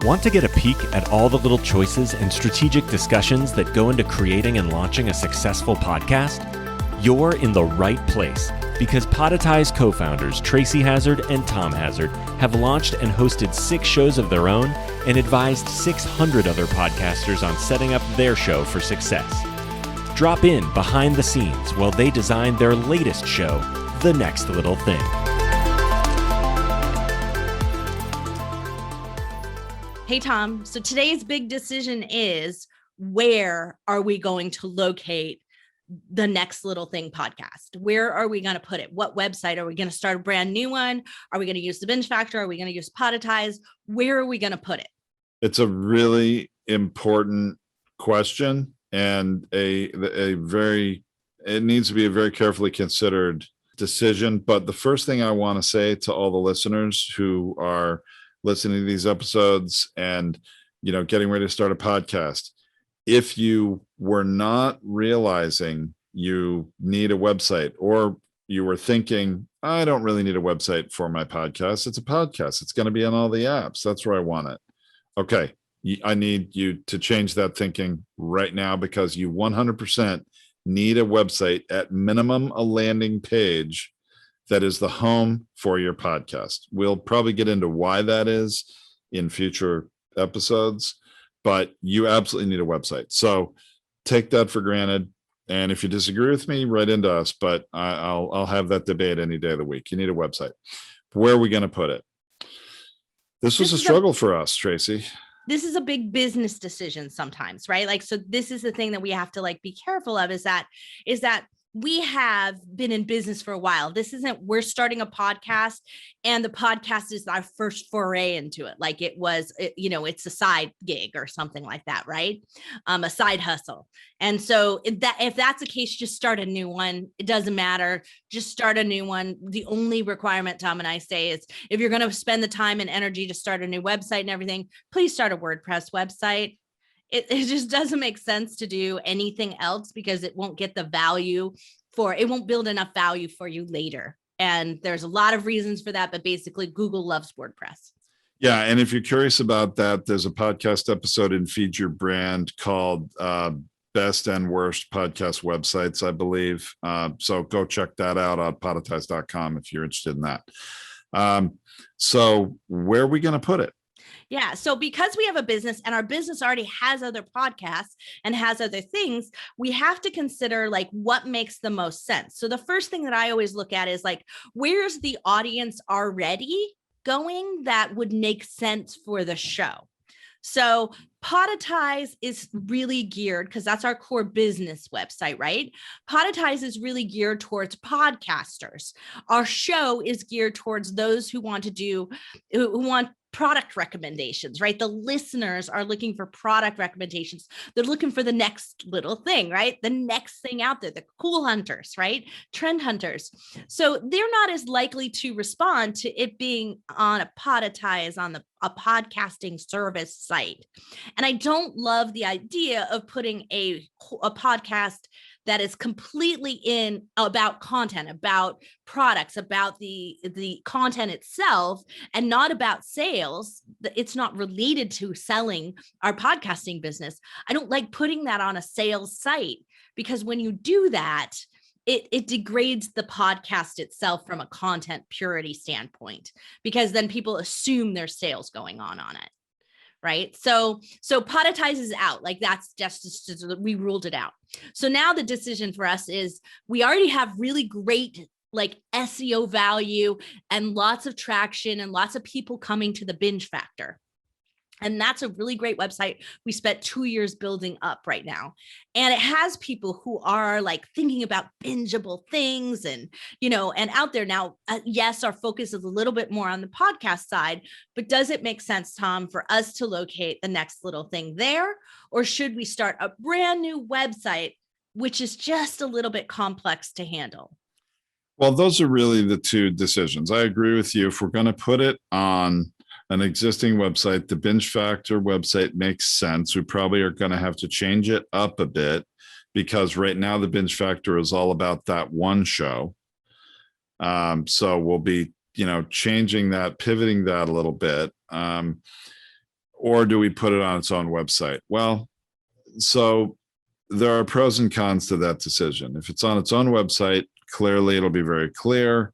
Want to get a peek at all the little choices and strategic discussions that go into creating and launching a successful podcast? You're in the right place, because Podetize co-founders Tracy Hazard and Tom Hazard have launched and hosted 6 shows of their own and advised 600 other podcasters on setting up their show for success. Drop in behind the scenes while they design their latest show, The Next Little Thing. Hey, Tom. So today's big decision is, where are we going to locate the Next Little Thing podcast? Where are we going to put it? What website? Are we going to start a brand new one? Are we going to use the Binge Factor? Are we going to use Podetize? Where are we going to put it? It's a really important question, and it needs to be a very carefully considered decision. But the first thing I want to say to all the listeners who are listening to these episodes and, getting ready to start a podcast, if you were not realizing you need a website, or you were thinking, I don't really need a website for my podcast. It's a podcast. It's going to be on all the apps. That's where I want it. Okay. I need you to change that thinking right now, because you 100% need a website, at minimum a landing page that is the home for your podcast. We'll probably get into why that is in future episodes, but you absolutely need a website. So take that for granted. And if you disagree with me, write into us, but I'll have that debate any day of the week. You need a website. Where are we going to put it? This was a struggle for us, Tracy. This is a big business decision sometimes, right? So this is the thing that we have to be careful of, is that we have been in business for a while. This isn't, we're starting a podcast and the podcast is our first foray into it. It's a side gig or something like that, right? A side hustle. And so if that's the case, just start a new one. It doesn't matter. Just start a new one. The only requirement, Tom and I say, is if you're going to spend the time and energy to start a new website and everything, please start a WordPress website. It just doesn't make sense to do anything else, because it won't get the value it won't build enough value for you later. And there's a lot of reasons for that, but basically Google loves WordPress. Yeah. And if you're curious about that, there's a podcast episode in Feed Your Brand called Best and Worst Podcast Websites, I believe. So go check that out on podetize.com if you're interested in that. So where are we going to put it? Yeah. So because we have a business and our business already has other podcasts and has other things, we have to consider what makes the most sense. So the first thing that I always look at is where's the audience already going that would make sense for the show? So Podetize is really geared, because that's our core business website, right? Podetize is really geared towards podcasters. Our show is geared towards those who want product recommendations, right? The listeners are looking for product recommendations. They're looking for the next little thing, right? The next thing out there, the cool hunters, right? Trend hunters. So they're not as likely to respond to it being on a Podetize, on a podcasting service site. And I don't love the idea of putting a podcast that is completely about content, about products, about the content itself, and not about sales. It's not related to selling our podcasting business. I don't like putting that on a sales site, because when you do that, it degrades the podcast itself from a content purity standpoint, because then people assume there's sales going on it. Right. So Podetize is out. That's just we ruled it out. So now the decision for us is, we already have really great SEO value and lots of traction and lots of people coming to the Binge Factor. And that's a really great website. We spent 2 years building up right now. And it has people who are thinking about bingeable things and out there now. Yes, our focus is a little bit more on the podcast side, but does it make sense, Tom, for us to locate the Next Little Thing there? Or should we start a brand new website, which is just a little bit complex to handle? Well, those are really the two decisions. I agree with you. If we're going to put it on an existing website, the Binge Factor website makes sense. We probably are going to have to change it up a bit, because right now the Binge Factor is all about that one show. So we'll be, changing that, pivoting that a little bit. or do we put it on its own website? Well, so there are pros and cons to that decision. If it's on its own website, clearly it'll be very clear.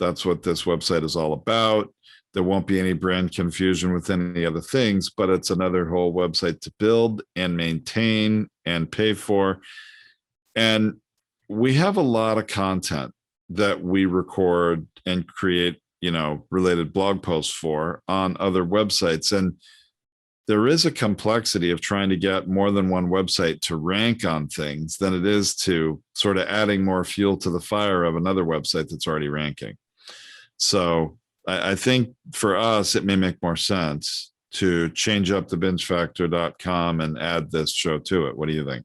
That's what this website is all about. There won't be any brand confusion with any other things, but it's another whole website to build and maintain and pay for. And we have a lot of content that we record and create, related blog posts for on other websites. And there is a complexity of trying to get more than one website to rank on things than it is to sort of adding more fuel to the fire of another website that's already ranking. So I think for us, it may make more sense to change up the bingefactor.com and add this show to it. What do you think?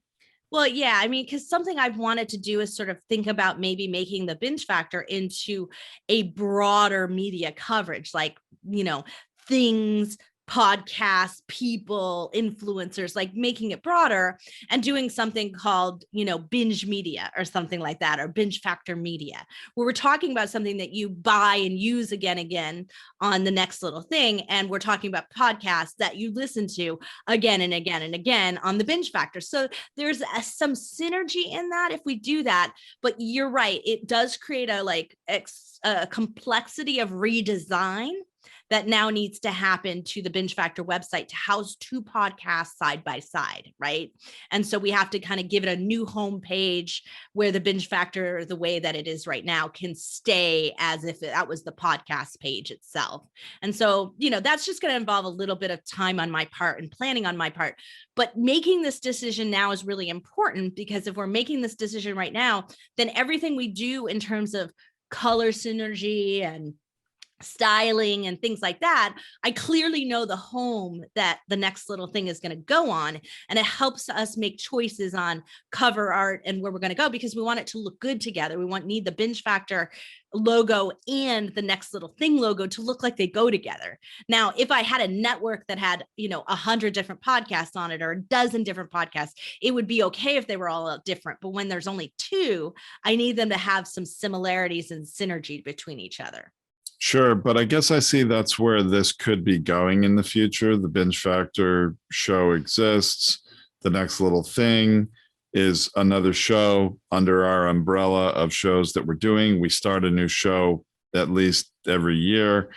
Well, yeah, I mean, because something I've wanted to do is sort of think about maybe making the Binge Factor into a broader media coverage, like, things, podcasts, people, influencers, like making it broader and doing something called, binge media or something like that, or Binge Factor media, where we're talking about something that you buy and use again on the next little thing. And we're talking about podcasts that you listen to again and again and again on the Binge Factor. So there's some synergy in that if we do that. But you're right, it does create a complexity of redesign that now needs to happen to the Binge Factor website to house two podcasts side by side, right? And so we have to kind of give it a new homepage where the Binge Factor, the way that it is right now, can stay as if that was the podcast page itself. And so, that's just going to involve a little bit of time on my part and planning on my part. But making this decision now is really important, because if we're making this decision right now, then everything we do in terms of color synergy and styling and things like that, I clearly know the home that the next little thing is going to go on. And it helps us make choices on cover art and where we're going to go, because we want it to look good together. We need the Binge Factor logo and the next little thing logo to look like they go together. Now, if I had a network that had, 100 different podcasts on it, or a dozen different podcasts, it would be okay if they were all different. But when there's only two, I need them to have some similarities and synergy between each other. Sure, but I guess I see that's where this could be going in the future. The Binge Factor show exists. The next little thing is another show under our umbrella of shows that we're doing. We start a new show at least every year.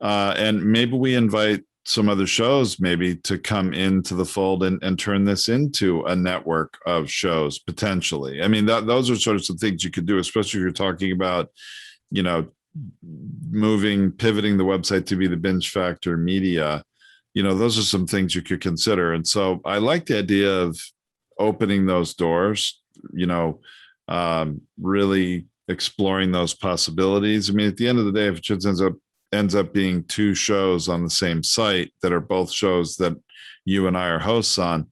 And maybe we invite some other shows maybe to come into the fold and turn this into a network of shows potentially. I mean, those are sort of some things you could do, especially if you're talking about, pivoting the website to be the Binge Factor media. Those are some things you could consider. And so I like the idea of opening those doors, really exploring those possibilities. I mean, at the end of the day, if it just ends up being two shows on the same site that are both shows that you and I are hosts on,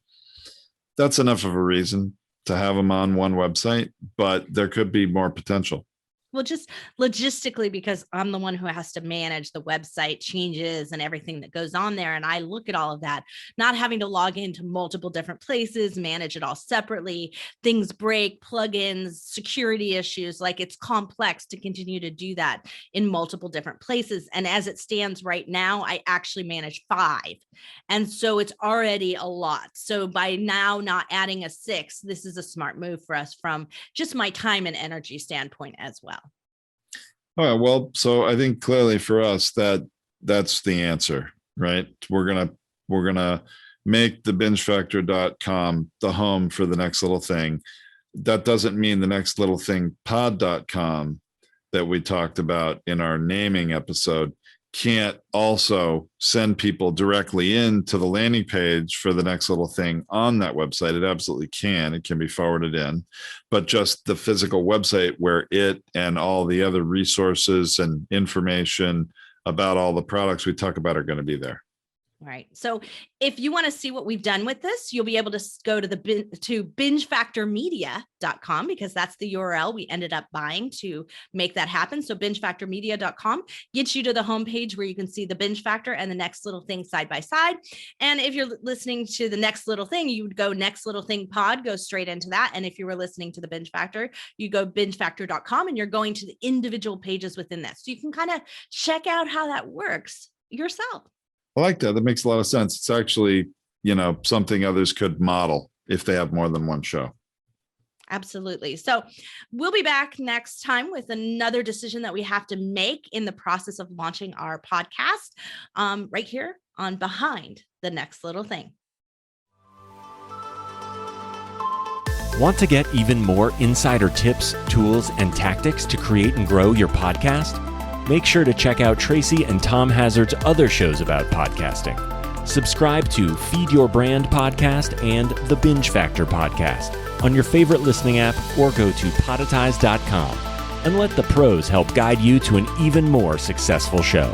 that's enough of a reason to have them on one website, but there could be more potential. Well, just logistically, because I'm the one who has to manage the website changes and everything that goes on there. And I look at all of that, not having to log into multiple different places, manage it all separately. Things break, plugins, security issues, like it's complex to continue to do that in multiple different places. And as it stands right now, I actually manage 5. And so it's already a lot. So by now not adding a 6, this is a smart move for us from just my time and energy standpoint as well. All right, well, so I think clearly for us that's the answer, right? We're gonna make the bingefactor.com the home for the next little thing. That doesn't mean the next little thing pod.com that we talked about in our naming episode can't also send people directly into the landing page for the next little thing on that website. It absolutely can. It can be forwarded in, but just the physical website where it and all the other resources and information about all the products we talk about are going to be there. Right. So if you want to see what we've done with this, you'll be able to go to bingefactormedia.com, because that's the URL we ended up buying to make that happen. So bingefactormedia.com gets you to the homepage where you can see the Binge Factor and the next little thing side by side. And if you're listening to the next little thing, you would go next little thing pod, go straight into that. And if you were listening to the Binge Factor, you go bingefactor.com and you're going to the individual pages within that. So you can kind of check out how that works yourself. I like that. That makes a lot of sense. It's actually, something others could model if they have more than one show. Absolutely. So we'll be back next time with another decision that we have to make in the process of launching our podcast, right here on Behind the Next Little Thing. Want to get even more insider tips, tools, and tactics to create and grow your podcast? Make sure to check out Tracy and Tom Hazard's other shows about podcasting. Subscribe to Feed Your Brand podcast and the Binge Factor podcast on your favorite listening app, or go to podetize.com and let the pros help guide you to an even more successful show.